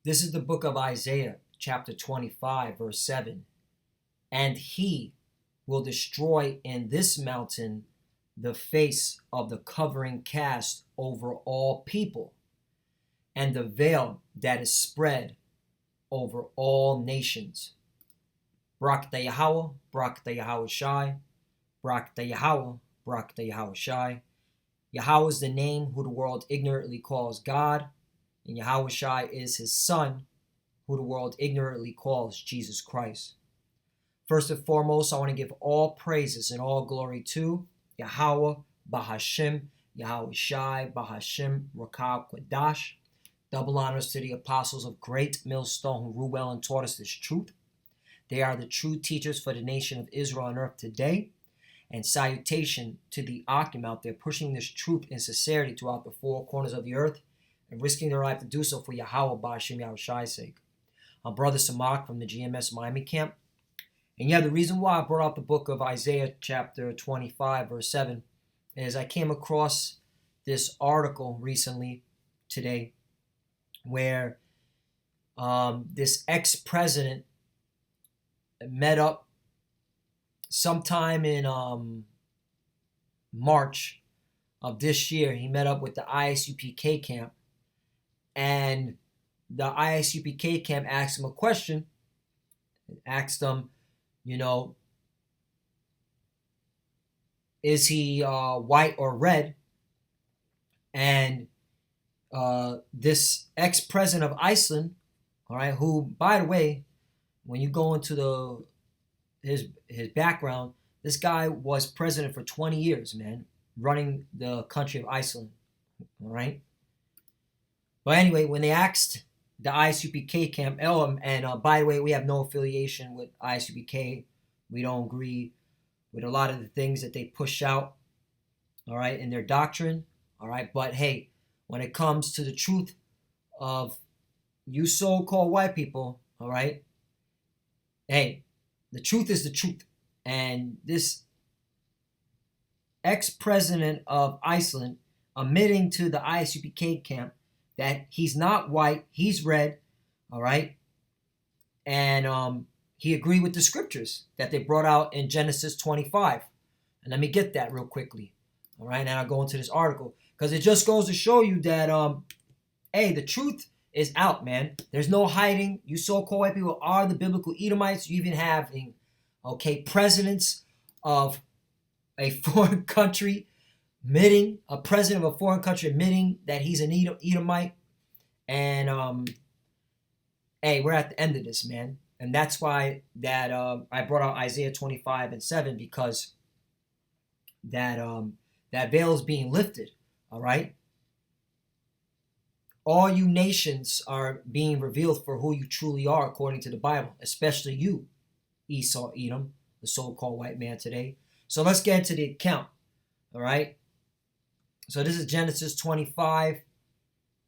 This is the book of Isaiah, chapter 25, verse 7. And he will destroy in this mountain the face of the covering cast over all people, and the veil that is spread over all nations. Barak the Yahweh, Barak the Yahweh Shai, Barak the Yahweh, Barak the Yahweh Shai. Yahweh is the name who the world ignorantly calls God, and Yahweh Shai is his son, who the world ignorantly calls Jesus Christ. First and foremost, I want to give all praises and all glory to Yahweh, Bahashim, Yahweh Shai, Bahashim, Rakab, Quadash. Double honors to the apostles of Great Millstone who rule well and taught us this truth. They are the true teachers for the nation of Israel on earth today. And salutation to the Akim out there pushing this truth in sincerity throughout the four corners of the earth and risking their life to do so for Yahweh, Bahashim, Yahweh Shai's sake. I'm Brother Samak from the GMS Miami camp. And yeah, the reason why I brought out the book of Isaiah chapter 25, verse 7, is I came across this article recently, today, where this ex-president met up sometime in March of this year. He met up with the ISUPK camp, and the ISUPK camp asked him a question, asked him, is he white or red? And this ex-president of Iceland, all right, who, by the way, when you go into his background, this guy was president for 20 years, man, running the country of Iceland, all right? But anyway, when they asked the ISUPK camp, and by the way, we have no affiliation with ISUPK. We don't agree with a lot of the things that they push out, all right, in their doctrine, all right? But hey, when it comes to the truth of you so-called white people, all right, hey, the truth is the truth. And this ex-president of Iceland admitting to the ISUPK camp that he's not white, he's red, all right? And he agreed with the scriptures that they brought out in Genesis 25. And let me get that real quickly, all right? And I'll go into this article, because it just goes to show you that, hey, the truth is out, man. There's no hiding. You so-called white people are the biblical Edomites. You even have, presidents of a foreign country admitting, a president of a foreign country admitting that he's an Edomite. And, hey, we're at the end of this, man. And that's why that I brought out Isaiah 25 and 7, because that veil is being lifted, all right? All you nations are being revealed for who you truly are according to the Bible, especially you, Esau, Edom, the so-called white man today. So let's get into the account, all right? So this is Genesis 25,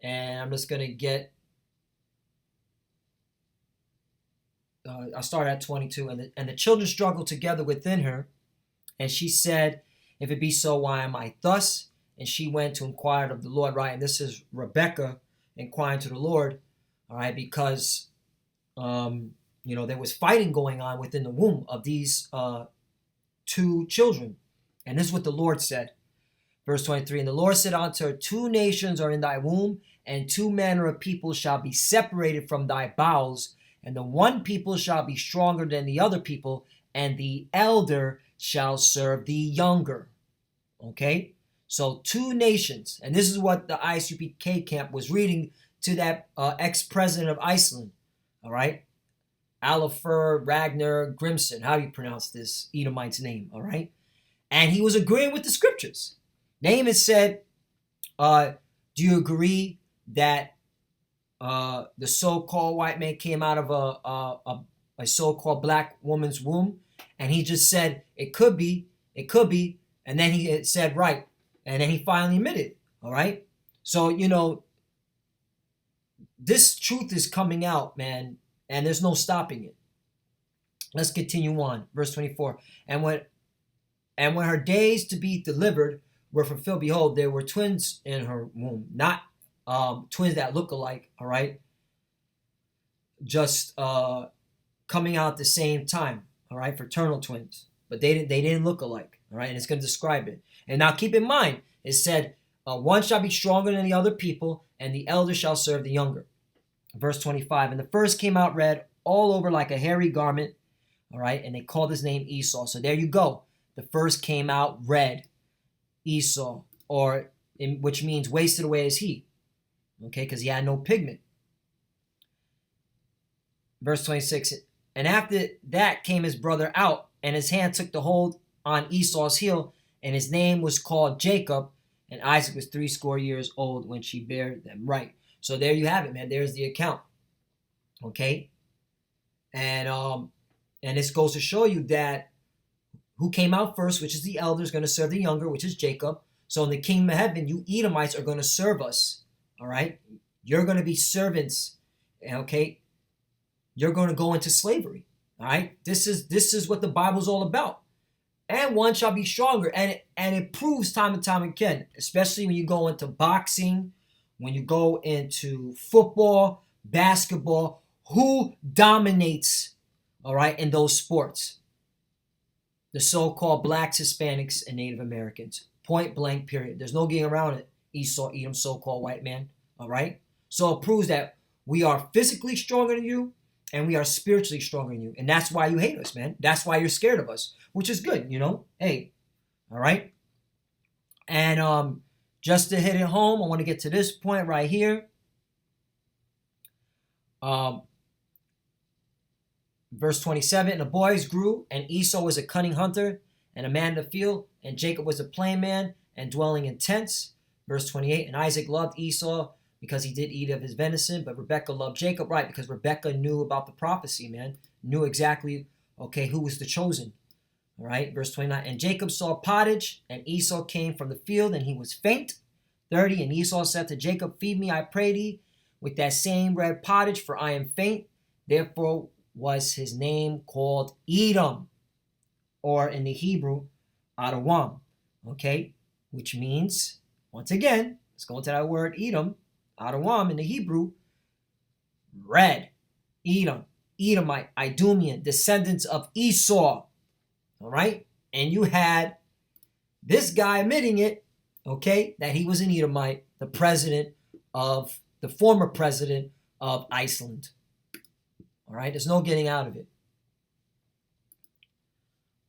and I'm just going to get, I'll start at 22. And the children struggled together within her, and she said, if it be so, why am I thus? And she went to inquire of the Lord, right? And this is Rebecca inquiring to the Lord, all right, because, there was fighting going on within the womb of these two children. And this is what the Lord said. Verse 23, and the Lord said unto her, 2 nations are in thy womb, and 2 manner of people shall be separated from thy bowels, and the one people shall be stronger than the other people, and the elder shall serve the younger. Okay? So 2 nations, and this is what the ISUPK camp was reading to that ex-president of Iceland, all right? Alifur Ragnar Grimson, how do you pronounce this Edomite's name, all right? And he was agreeing with the scriptures. Naaman said, do you agree that the so-called white man came out of a so-called black woman's womb? And he just said, it could be, and then he said, right. And then he finally admitted, all right? So, this truth is coming out, man, and there's no stopping it. Let's continue on. Verse 24. And when her days to be delivered were fulfilled, behold, there were twins in her womb. Not twins that look alike, all right? just coming out at the same time. All right, fraternal twins, but they didn't look alike. All right, and it's going to describe it. And now keep in mind, it said, one shall be stronger than the other people, and the elder shall serve the younger. Verse 25, and the first came out red all over like a hairy garment. All right, and they called his name Esau. So there you go. The first came out red, Esau, which means wasted away as he. Okay, because he had no pigment. Verse 26, and after that came his brother out, and his hand took the hold on Esau's heel, and his name was called Jacob, and Isaac was 80 years old when she bare them. Right. So there you have it, man. There's the account. Okay. And this goes to show you that who came out first, which is the elder, is going to serve the younger, which is Jacob. So in the kingdom of heaven, you Edomites are going to serve us. All right. You're going to be servants. Okay. You're going to go into slavery. All right. This is what the Bible's all about. And one shall be stronger. And it proves time and time again, especially when you go into boxing, when you go into football, basketball, who dominates, all right, in those sports? The so-called blacks, Hispanics, and Native Americans. Point blank, period. There's no getting around it. Esau, Edom, so-called white man. All right? So it proves that we are physically stronger than you, and we are spiritually stronger than you. And that's why you hate us, man. That's why you're scared of us, which is good, you know? Hey, all right? And just to hit it home, I want to get to this point right here. Verse 27, and the boys grew, and Esau was a cunning hunter and a man of the field, and Jacob was a plain man and dwelling in tents. Verse 28, and Isaac loved Esau because he did eat of his venison, but Rebekah loved Jacob, right, because Rebekah knew about the prophecy, man, knew exactly, okay, who was the chosen, all right, verse 29, and Jacob saw pottage, and Esau came from the field, and he was faint. 30, and Esau said to Jacob, feed me, I pray thee, with that same red pottage, for I am faint. Therefore was his name called Edom, or in the Hebrew, Adawam, okay, which means, once again, let's go into that word Edom, Adawam in the Hebrew, red, Edom, Edomite, Idumean, descendants of Esau, all right, and you had this guy admitting it, okay, that he was an Edomite, the former president of Iceland. All right, there's no getting out of it.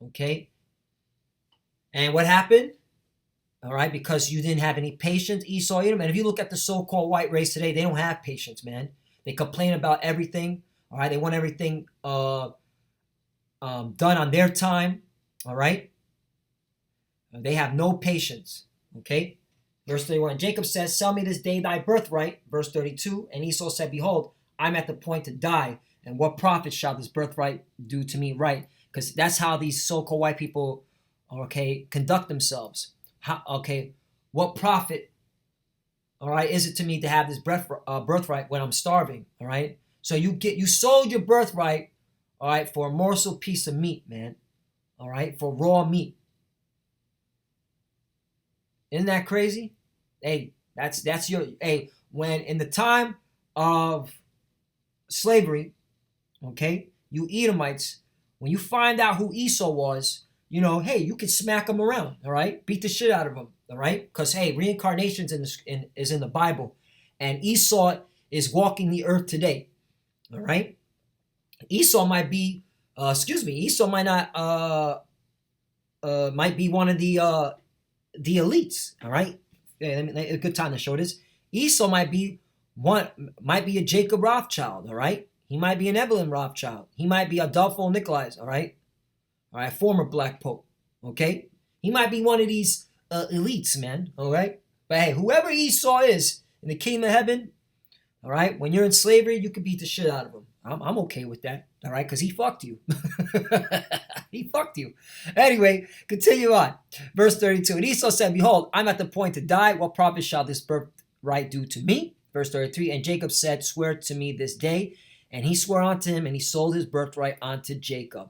Okay, and what happened? All right, because you didn't have any patience, Esau, Edom. And if you look at the so-called white race today, they don't have patience, man. They complain about everything. All right, they want everything done on their time. All right, they have no patience. Okay, verse 31. Jacob says, "Sell me this day thy birthright." Verse 32. And Esau said, "Behold, I'm at the point to die, and what profit shall this birthright do to me?" Right, because that's how these so-called white people, okay, conduct themselves. What profit, all right, is it to me to have this birthright when I'm starving, all right? So you sold your birthright, all right, for a morsel piece of meat, man, all right, for raw meat. Isn't that crazy? Hey, that's your, hey, when in the time of slavery, okay, you Edomites, when you find out who Esau was, you know, hey, you can smack him around, all right? Beat the shit out of him, all right? Because, hey, reincarnation is in the Bible, and Esau is walking the earth today, all right? Esau might be, Esau might not, might be one of the elites, all right? Yeah, a good time to show this. Esau might be a Jacob Rothschild, all right? He might be an Evelyn Rothschild. He might be Adolfo Nicolais, all right? All right, former black pope, okay? He might be one of these elites, man, all right? But hey, whoever Esau is in the kingdom of heaven, all right, when you're in slavery, you can beat the shit out of him. I'm okay with that, all right? Because he fucked you. He fucked you. Anyway, continue on. Verse 32, and Esau said, "Behold, I'm at the point to die. What profit shall this birthright do to me?" Verse 33, and Jacob said, "Swear to me this day." And he swore unto him, and he sold his birthright unto Jacob.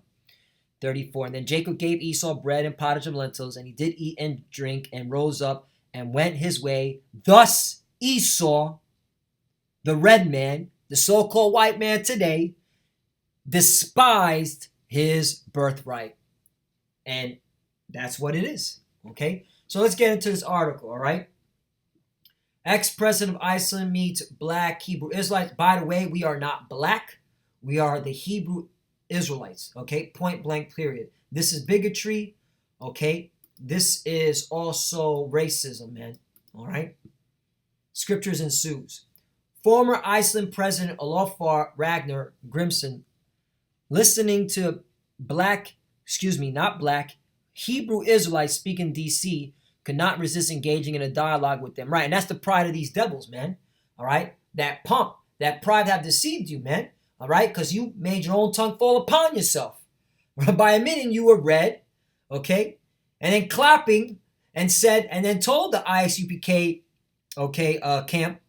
34, and then Jacob gave Esau bread and pottage of lentils, and he did eat and drink, and rose up and went his way. Thus Esau, the red man, The so-called white man today despised his birthright. And that's what it is. Okay? So let's get into this article, all right? Ex-president of Iceland meets black Hebrew Israelites. By the way, we are not black. We are the Hebrew Israelites. Okay? Point blank, period. This is bigotry. Okay? This is also racism, man. All right? Scriptures ensues. Former Iceland President Olafur Ragnar Grimsson, listening to Hebrew Israelites speak in D.C., could not resist engaging in a dialogue with them. Right, and that's the pride of these devils, man. All right? That pump, that pride have deceived you, man. All right? Because you made your own tongue fall upon yourself by admitting you were red, okay? And then clapping and said, and then told the ISUPK, camp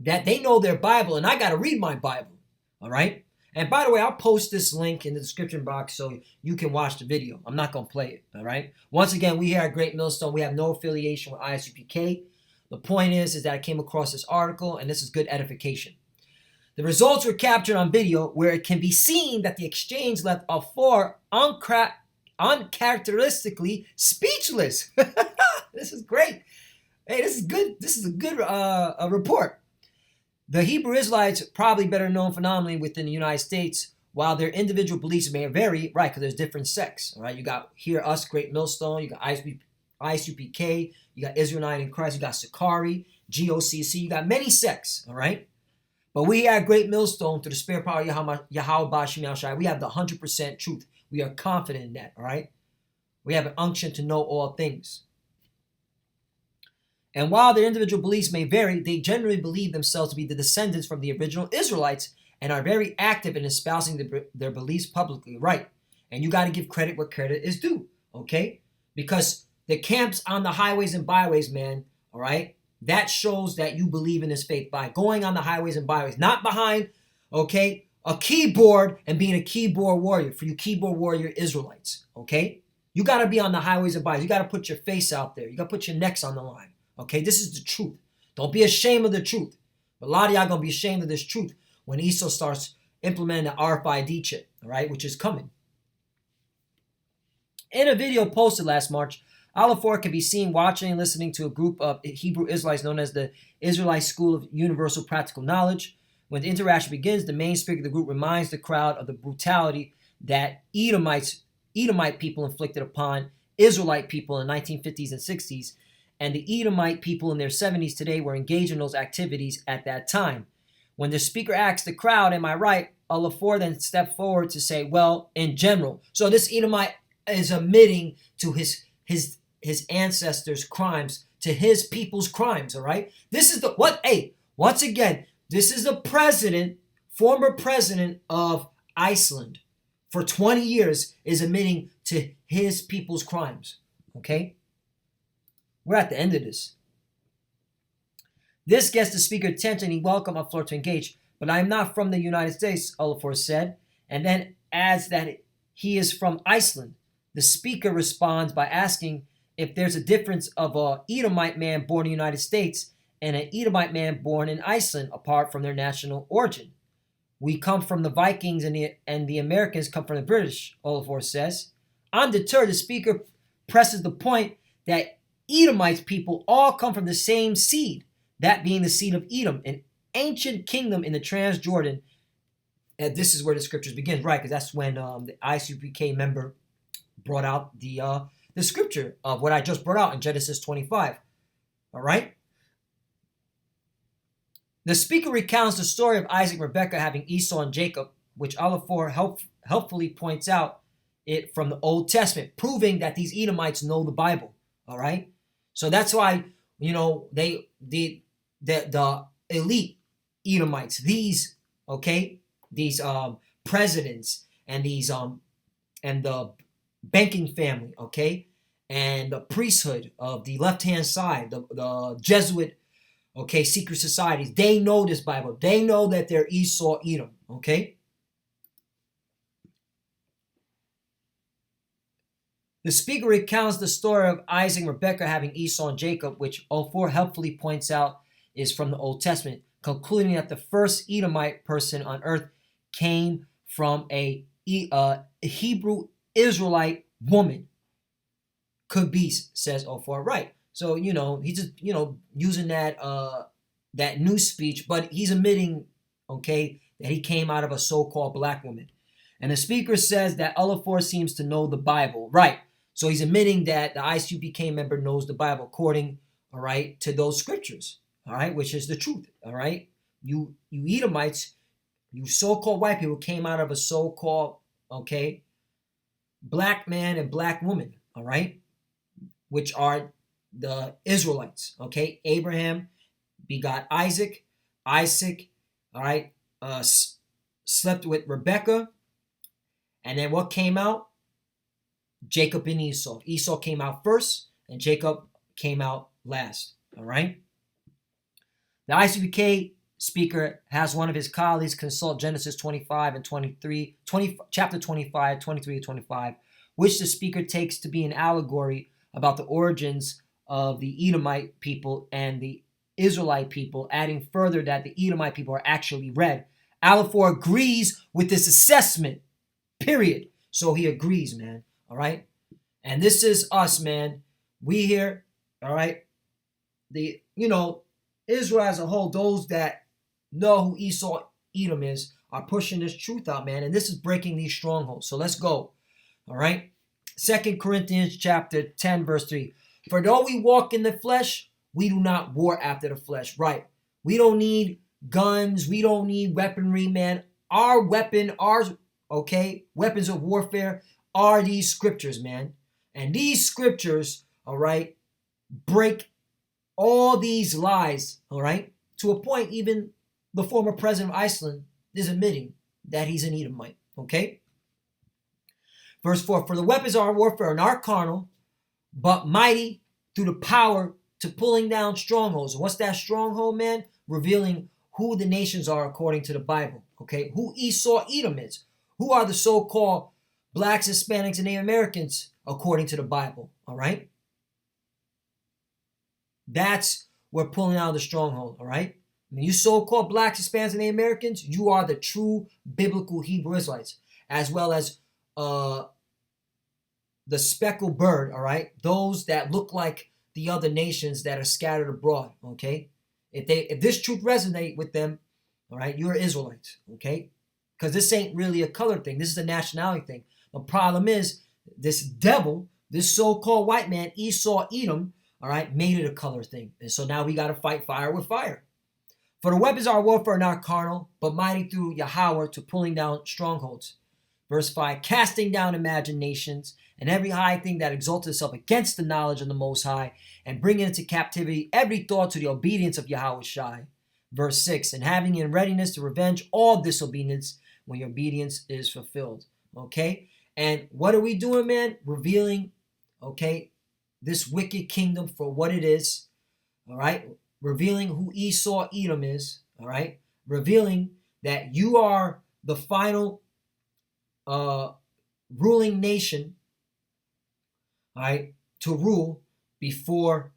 that they know their Bible and I got to read my Bible. All right? And by the way, I'll post this link in the description box so you can watch the video. I'm not going to play it, all right? Once again, we here at Great Millstone, we have no affiliation with ISUPK. The point is that I came across this article, and this is good edification. The results were captured on video where it can be seen that the exchange left Olafur uncharacteristically speechless. This is great. Hey, this is good. This is a good report. The Hebrew Israelites, probably better known phenomenally within the United States, while their individual beliefs may vary, right, because there's different sects, all right? You got here, us, Great Millstone, you got ISUPK, you got Israel United in Christ, you got Sakari, GOCC, you got many sects, all right? But we at Great Millstone, through the spirit power of Yahweh Bashim Yahushai, we have the 100% truth. We are confident in that, all right? We have an unction to know all things. And while their individual beliefs may vary, they generally believe themselves to be the descendants from the original Israelites and are very active in espousing their beliefs publicly, right? And you got to give credit where credit is due, okay? Because the camps on the highways and byways, man, all right, that shows that you believe in this faith by going on the highways and byways, not behind, okay, a keyboard and being a keyboard warrior for you keyboard warrior Israelites, okay? You got to be on the highways and byways. You got to put your face out there. You got to put your necks on the line. Okay, this is the truth. Don't be ashamed of the truth. But a lot of y'all going to be ashamed of this truth when ESO starts implementing the RFID chip, all right, which is coming. In a video posted last March, Olafur can be seen watching and listening to a group of Hebrew Israelites known as the Israelite School of Universal Practical Knowledge. When the interaction begins, the main speaker of the group reminds the crowd of the brutality that Edomite people inflicted upon Israelite people in the 1950s and 60s. And the Edomite people in their 70s today were engaged in those activities at that time. When the speaker asked the crowd, am I right? Olafur then stepped forward to say, well, in general. So this Edomite is admitting to his ancestors' crimes, to his people's crimes, all right? This is once again, this is the former president of Iceland for 20 years is admitting to his people's crimes, okay? We're at the end of this. This gets the speaker attention. He welcomed Olafur to engage. But I am not from the United States, Olafur said, and then adds that he is from Iceland. The speaker responds by asking if there's a difference of an Edomite man born in the United States and an Edomite man born in Iceland apart from their national origin. We come from the Vikings and the Americans come from the British, Olafur says. Undeterred, the speaker presses the point that Edomite people all come from the same seed, that being the seed of Edom, an ancient kingdom in the Transjordan. And this is where the scriptures begin, right? Because that's when the ISUPK member brought out the scripture of what I just brought out in Genesis 25. All right? The speaker recounts the story of Isaac and Rebekah having Esau and Jacob, which Olafur helpfully points out it from the Old Testament, proving that these Edomites know the Bible. All right? So that's why, the elite Edomites, these presidents and and the banking family, okay, and the priesthood of the left-hand side, the Jesuit, secret societies, they know this Bible. They know that they're Esau, Edom, okay? The speaker recounts the story of Isaac and Rebekah having Esau and Jacob, which Olafur helpfully points out is from the Old Testament, concluding that the first Edomite person on earth came from a Hebrew Israelite woman. Could be, says 04. Right. So, he's just, using that that new speech, but he's admitting, okay, that he came out of a so-called black woman. And the speaker says that Olafor seems to know the Bible. Right. So he's admitting that the ISUPK member knows the Bible according, all right, to those scriptures, all right, which is the truth, all right? You Edomites, you so-called white people came out of a so-called, okay, black man and black woman, all right, which are the Israelites, okay? Abraham begot Isaac, all right, slept with Rebekah, and then what came out? Jacob and Esau. Esau came out first, and Jacob came out last. All right? The ISUPK speaker has one of his colleagues consult Genesis 25 and 23, chapter 25, 23 to 25, which the speaker takes to be an allegory about the origins of the Edomite people and the Israelite people, adding further that the Edomite people are actually red. Olafor agrees with this assessment, period. So he agrees, man. All right. And this is us, man. We here, all right. The, Israel as a whole, those that know who Esau, Edom is, are pushing this truth out, man. And this is breaking these strongholds. So let's go. All right. 2 Corinthians chapter 10, verse 3. For though we walk in the flesh, we do not war after the flesh. Right. We don't need guns. We don't need weaponry, man. Our weapon, weapons of warfare are these scriptures, man. And these scriptures, all right, break all these lies, all right, to a point even the former president of Iceland is admitting that he's an Edomite, okay? Verse 4, for the weapons of our warfare are not carnal, but mighty through the power to pulling down strongholds. What's that stronghold, man? Revealing who the nations are according to the Bible, okay? Who Esau, Edom is. Who are the so-called blacks, Hispanics, and Native Americans according to the Bible, all right? That's we're pulling out of the stronghold, all right? When you so-called blacks, Hispanics, and Native Americans, you are the true biblical Hebrew Israelites, as well as the speckled bird, all right? Those that look like the other nations that are scattered abroad, okay? If this truth resonate with them, all right, you're Israelites, okay? Because this ain't really a color thing. This is a nationality thing. The problem is this devil, this so-called white man, Esau, Edom, all right, made it a color thing. And so now we got to fight fire with fire. For the weapons of our warfare are not carnal, but mighty through Yahweh to pulling down strongholds. Verse 5, casting down imaginations and every high thing that exalts itself against the knowledge of the Most High, and bringing into captivity every thought to the obedience of Yahweh Shai. Verse 6, and having in readiness to revenge all disobedience when your obedience is fulfilled. Okay? And what are we doing, man? Revealing, okay, this wicked kingdom for what it is. All right? Revealing who Esau, Edom is. All right? Revealing that you are the final ruling nation, all right, to rule before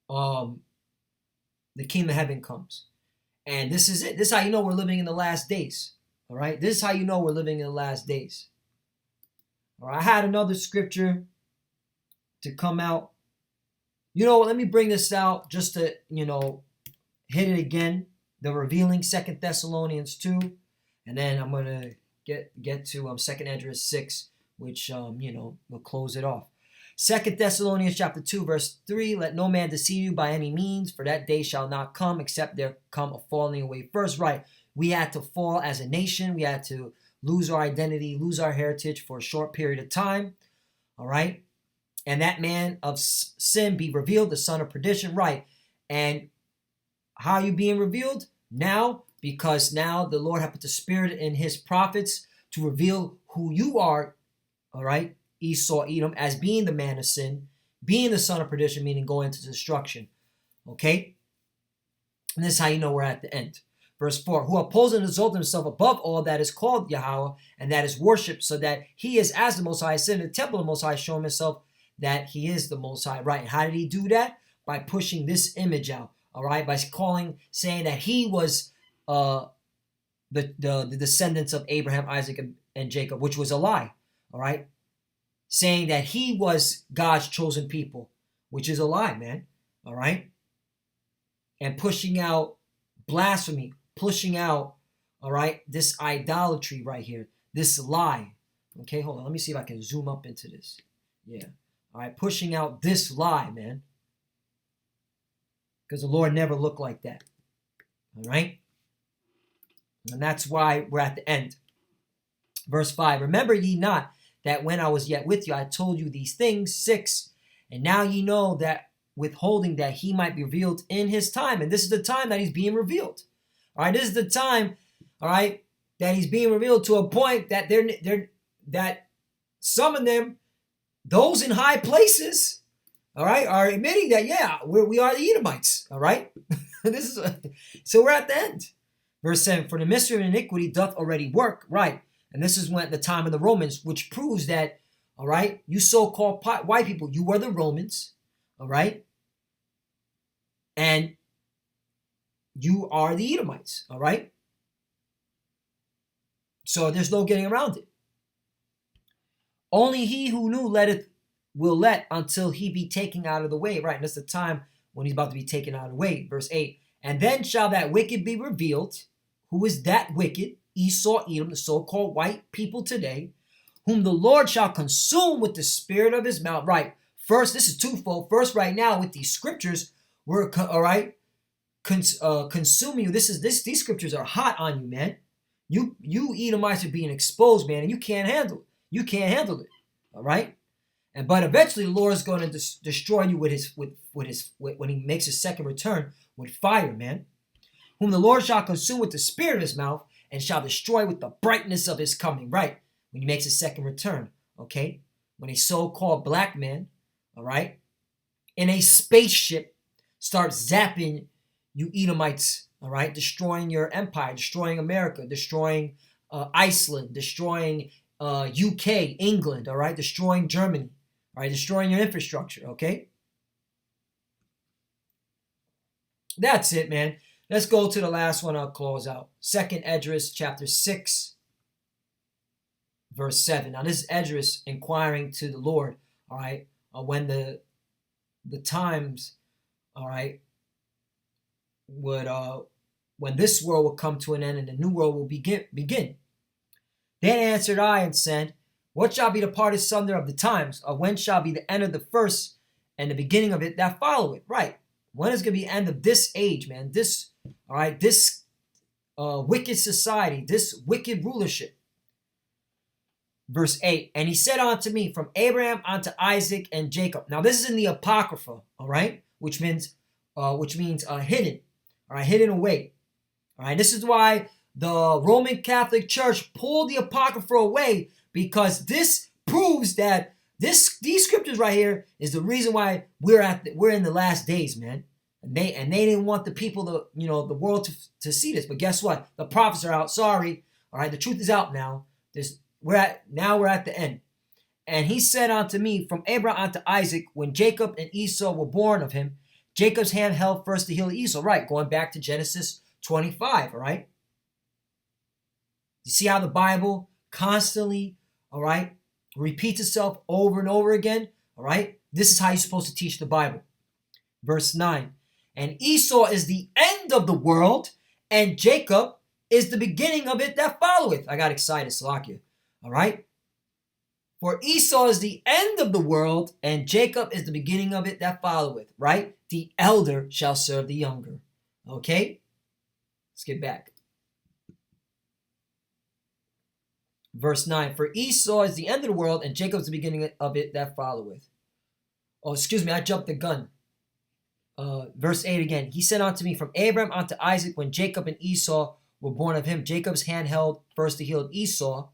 the kingdom of heaven comes. And this is it. This is how you know we're living in the last days. All right? This is how you know we're living in the last days. All right? I had another scripture to come out. Let me bring this out just to, hit it again. The revealing 2 Thessalonians 2. And then I'm going to get to 2 Esdras 6, which, will close it off. 2 Thessalonians chapter 2, verse 3, let no man deceive you by any means, for that day shall not come except there come a falling away first. Right. We had to fall as a nation. We had to lose our identity, lose our heritage for a short period of time. All right. And that man of sin be revealed, the son of perdition. Right. And how are you being revealed? Now, because now the Lord hath put the spirit in his prophets to reveal who you are. All right. Esau, Edom, as being the man of sin, being the son of perdition, meaning going into destruction. Okay? And this is how you know we're at the end. Verse 4, who opposes and exalts himself above all that is called Yahweh, and that is worshipped, so that he is as the Most High, sin in the temple of the Most High, showing himself that he is the Most High. Right? And how did he do that? By pushing this image out all right, by saying that he was the descendants of Abraham, Isaac, and Jacob, which was a lie, all right? Saying that he was God's chosen people, which is a lie, man, all right? And pushing out blasphemy, pushing out, all right, this idolatry right here, this lie. Okay, hold on. Let me see if I can zoom up into this. Yeah. All right, pushing out this lie, man. Because the Lord never looked like that. All right? And that's why we're at the end. Verse 5, remember ye not that when I was yet with you, I told you these things. 6, and now ye know that withholding that he might be revealed in his time. And this is the time that he's being revealed. All right, this is the time, all right, that he's being revealed to a point that that some of them, those in high places, all right, are admitting that, yeah, we are the Edomites, all right? So we're at the end. Verse 7, for the mystery of iniquity doth already work, right? And this is when at the time of the Romans, which proves that, all right, you so-called white people, you were the Romans, all right? And you are the Edomites, all right? So there's no getting around it. Only he who knew will let until he be taken out of the way, right? And that's the time when he's about to be taken out of the way. Verse 8, and then shall that wicked be revealed. Who is that wicked? Esau, Edom, the so-called white people today, whom the Lord shall consume with the spirit of his mouth. Right. First, this is twofold. First, right now with these scriptures, we're all right, consuming you. These scriptures are hot on you, man. You Edomites are being exposed, man, and you can't handle it. You can't handle it. All right. But eventually, the Lord is going to destroy you when he makes his second return with fire, man. Whom the Lord shall consume with the spirit of his mouth, and shall destroy with the brightness of his coming. Right, when he makes his second return. Okay, when a so-called black man, all right, in a spaceship starts zapping you Edomites, all right, destroying your empire, destroying America, destroying Iceland, destroying UK, England, all right, destroying Germany, all right, destroying your infrastructure. Okay, that's it, man. Let's go to the last one. I'll close out. 2nd Esdras chapter 6, verse 7. Now this is Esdras inquiring to the Lord, all right, when the times, all right, would when this world will come to an end and the new world will begin. Then answered I and said, what shall be the part asunder of the times? Or when shall be the end of the first and the beginning of it that follow it? Right. When is going to be the end of this age, man? This, all right, this wicked society, this wicked rulership. Verse 8, and he said unto me, from Abraham unto Isaac and Jacob. Now this is in the Apocrypha, all right, which means hidden, all right, hidden away. All right, this is why the Roman Catholic Church pulled the Apocrypha away, because this proves that these scriptures right here is the reason why we're in the last days, man. And they didn't want the people the world to see this. But guess what? The prophets are out. Sorry. All right, the truth is out now. We're at the end. And he said unto me, from Abraham unto Isaac, when Jacob and Esau were born of him, Jacob's hand held first the heel of Esau. Right, going back to Genesis 25, all right? You see how the Bible constantly, all right, repeats itself over and over again, all right? This is how you're supposed to teach the Bible. Verse 9, and Esau is the end of the world, and Jacob is the beginning of it that followeth. I got excited, Salakia. All right? For Esau is the end of the world, and Jacob is the beginning of it that followeth. Right? The elder shall serve the younger. Okay? Let's get back. Verse 9, for Esau is the end of the world, and Jacob is the beginning of it that followeth. Oh, excuse me, I jumped the gun. Verse 8 again. He said unto me, from Abraham unto Isaac, when Jacob and Esau were born of him, Jacob's hand held first the heel of Esau.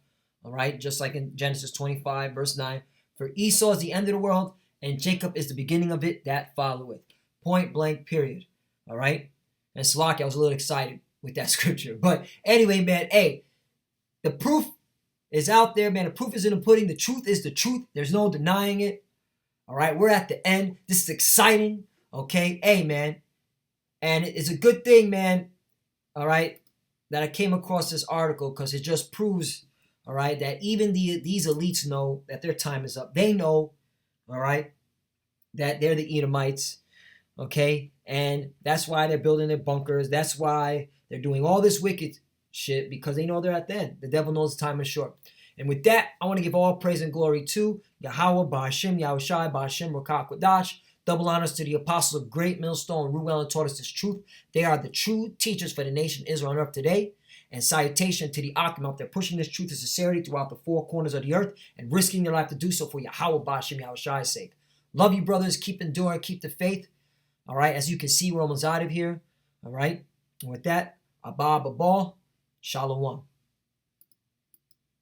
All right, just like in Genesis 25, verse 9. For Esau is the end of the world, and Jacob is the beginning of it that followeth. Point blank, period. All right? And Salaki, I was a little excited with that scripture. But anyway, man, hey, the proof is out there, man. The proof is in the pudding. The truth is the truth. There's no denying it. All right, we're at the end. This is exciting. Okay, hey, man. And it's a good thing, man, all right, that I came across this article, because it just proves, all right, that even these elites know that their time is up. They know, all right, that they're the Edomites, okay? And that's why they're building their bunkers. That's why they're doing all this wicked shit, because they know they're at the end. The devil knows the time is short. And with that, I want to give all praise and glory to Yahweh, Ba'ashim, Yahushai, Ba'ashim, Rakah, Kodash. Double honors to the apostles of Great Millstone, Ruel, and taught us this truth. They are the true teachers for the nation Israel on earth today. And salutation to the Akim out there pushing this truth of sincerity throughout the four corners of the earth and risking their life to do so for Yahweh, Ba'ashim, Yahushai's sake. Love you, brothers. Keep enduring. Keep the faith. All right. As you can see, we're almost out of here. All right. And with that, Abba, Abba, Shalom.